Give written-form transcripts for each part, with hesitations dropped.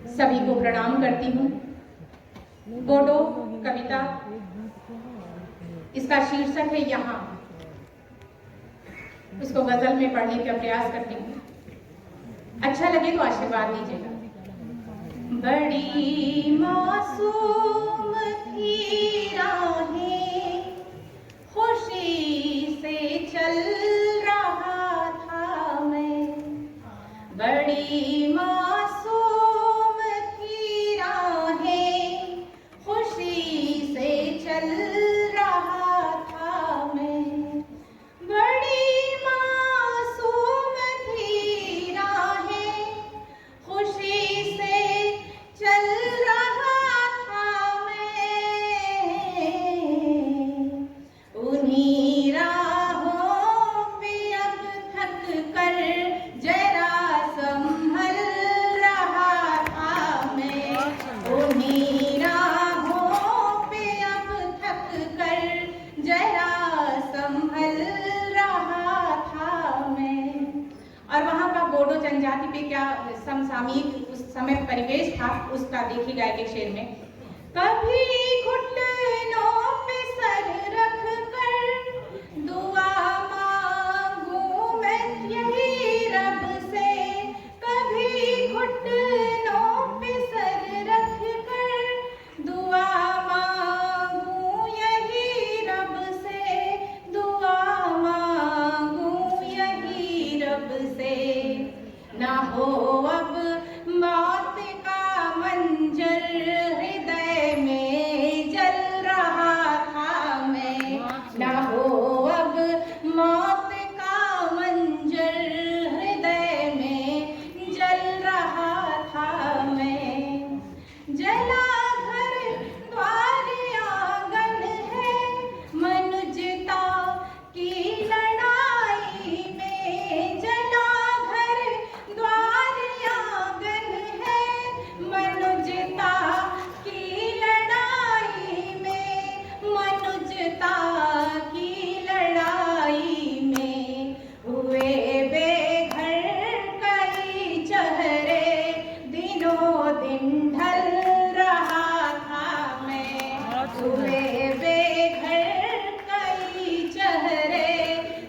सभी को प्रणाम करती हूँ। बोडो कविता, इसका शीर्षक है यहाँ। उसको गजल में पढ़ने का प्रयास करती हूँ। अच्छा लगे तो आशीर्वाद दीजिएगा। बड़ी मासूम थी राहें, खुशी से चल रहा था मैं। बड़ी मासूम थी राहें, खुशी से चल रहा था मैं। बड़ी मासूम थी राहें, खुशी से चल रहा था मैं। उन्हीं राहों पे अब थक कर जरा संभल रहा था मैं। उन्हीं राहों पे अब थक कर जरा संभल रहा था मैं। और वहाँ का बोडो जनजाति पे क्या समसामयिक उस समय परिवेश था, उसका देखिएगा एक शेर में। कभी घुटनों पे सर रख कर दुआ मांगूं मैं यही रब से। कभी घुटनों पे सर रख कर दुआ मांगूं यही रब से। दुआ मांगूं यही रब से। ना हो अब मौत का मंजर, हृदय में जल रहा था मैं। ना हो अब मौत का मंजर, हृदय में जल रहा था मैं। जला घर द्वार आंगन है मनुजता की लड़ाई में। जला घर द्वार आंगन है मनुजता की लड़ाई में। मनुजता की लड़ाई में हुए बेघर कई चेहरे, दिनों दिन ढल रहा था मैं। हुए बेघर कई चेहरे,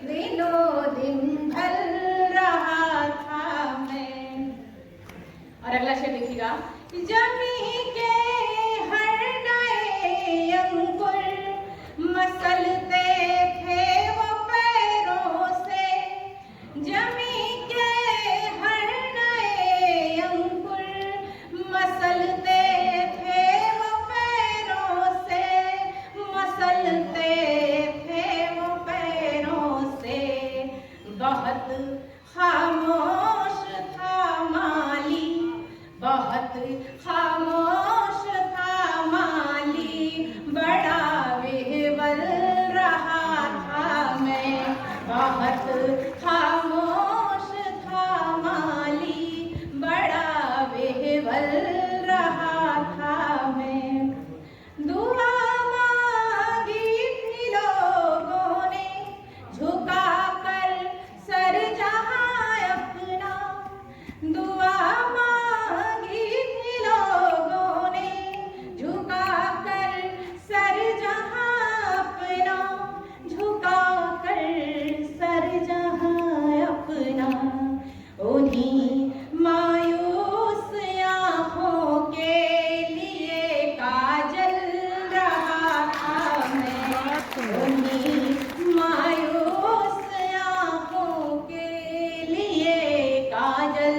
दिनों दिन ढल रहा था मैं। और अगला शेर देखिएगा। जमी के हर नए अंकुर मसलते थे वो पैरों से। जमी के हर नए अंकुर मसलते थे वो पैरों से। मसलते थे वो पैरों से। बहुत खामोश था माली, बहुत खामोश था माली। बड़ा बेहवल रहा था मैं। बहुत खामोश था माली, बड़ा बेहवल रहा था मैं। दुआ मांगी थी लोगों ने झुका कर सर जहां अपना। दुआ मांगी थी लोगों ने झुका कर सर जहां अपना। झुका कर सर जहां अपना। उन्हीं मायूस आँखों के लिए काजल रहा था मैं। उन्हीं मायूस आँखों के लिए काजल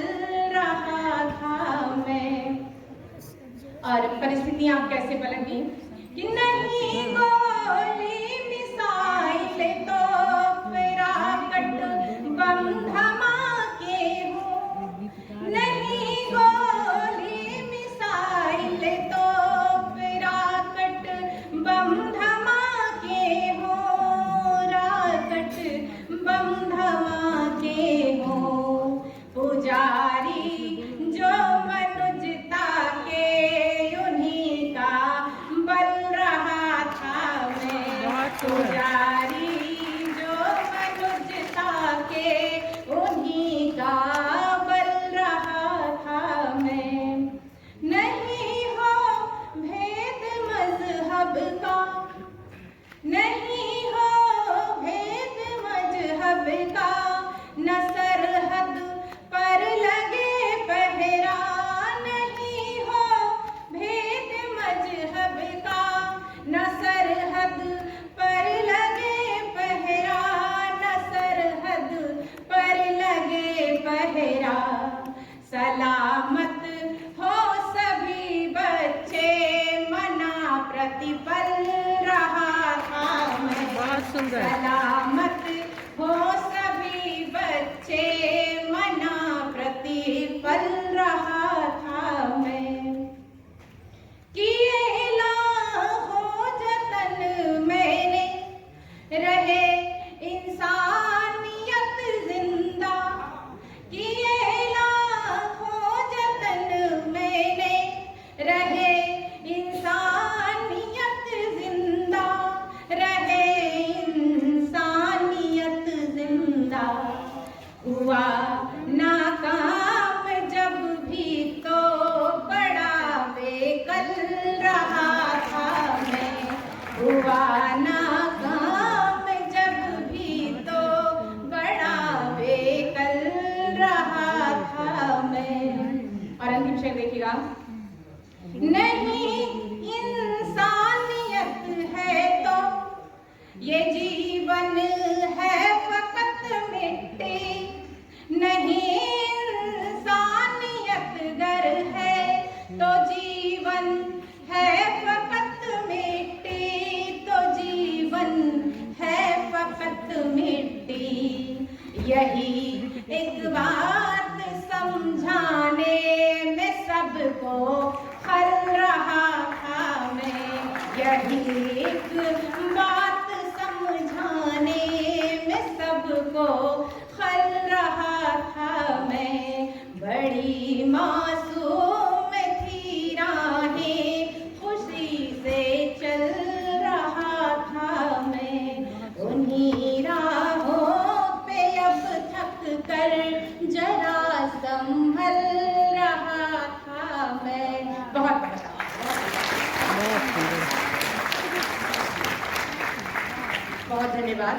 रहा था मैं। और परिस्थितियां आप कैसे पलट गई कि नहीं गोली मिसाइल तो रॉकेट बम धमाके हो। नहीं गोली मिसाइल तो रॉकेट बम धमाके हो। रॉकेट बम धमाके हो। पुजारी जो मनुजता के उन्हीं का बल रहा था मैं। पुजारी सलामत हो सभी बच्चे, मना प्रतिपल रहा था मैं। किए लाखों जतन मैंने, रहे इंसानियत जिंदा। किए लाखों जतन मैंने, रहे इंसानियत जिंदा, रहे इंसानियत जिंदा। हुआ नाकाम जब भी तो बड़ा बेकल रहा था मैं। हुआ नाकाम जब भी तो बड़ा बेकल रहा था मैं। और अंतिम शेर देखिएगा। नहीं इंसानियत है तो ये जीवन है फकत मिट्टी। नहीं इंसानियत गर है तो जीवन है फकत मिट्टी, तो जीवन है फकत मिट्टी। यही एक बात समझाने में सबको खल रहा था मैं। यही एक बात समझाने में सबको खल रहा था मैं। बड़ी मासूम थी राहें, खुशी से चल रहा था मैं। उन्हीं राहों पे अब थक कर जरा संभल रहा था मैं। बहुत बहुत धन्यवाद।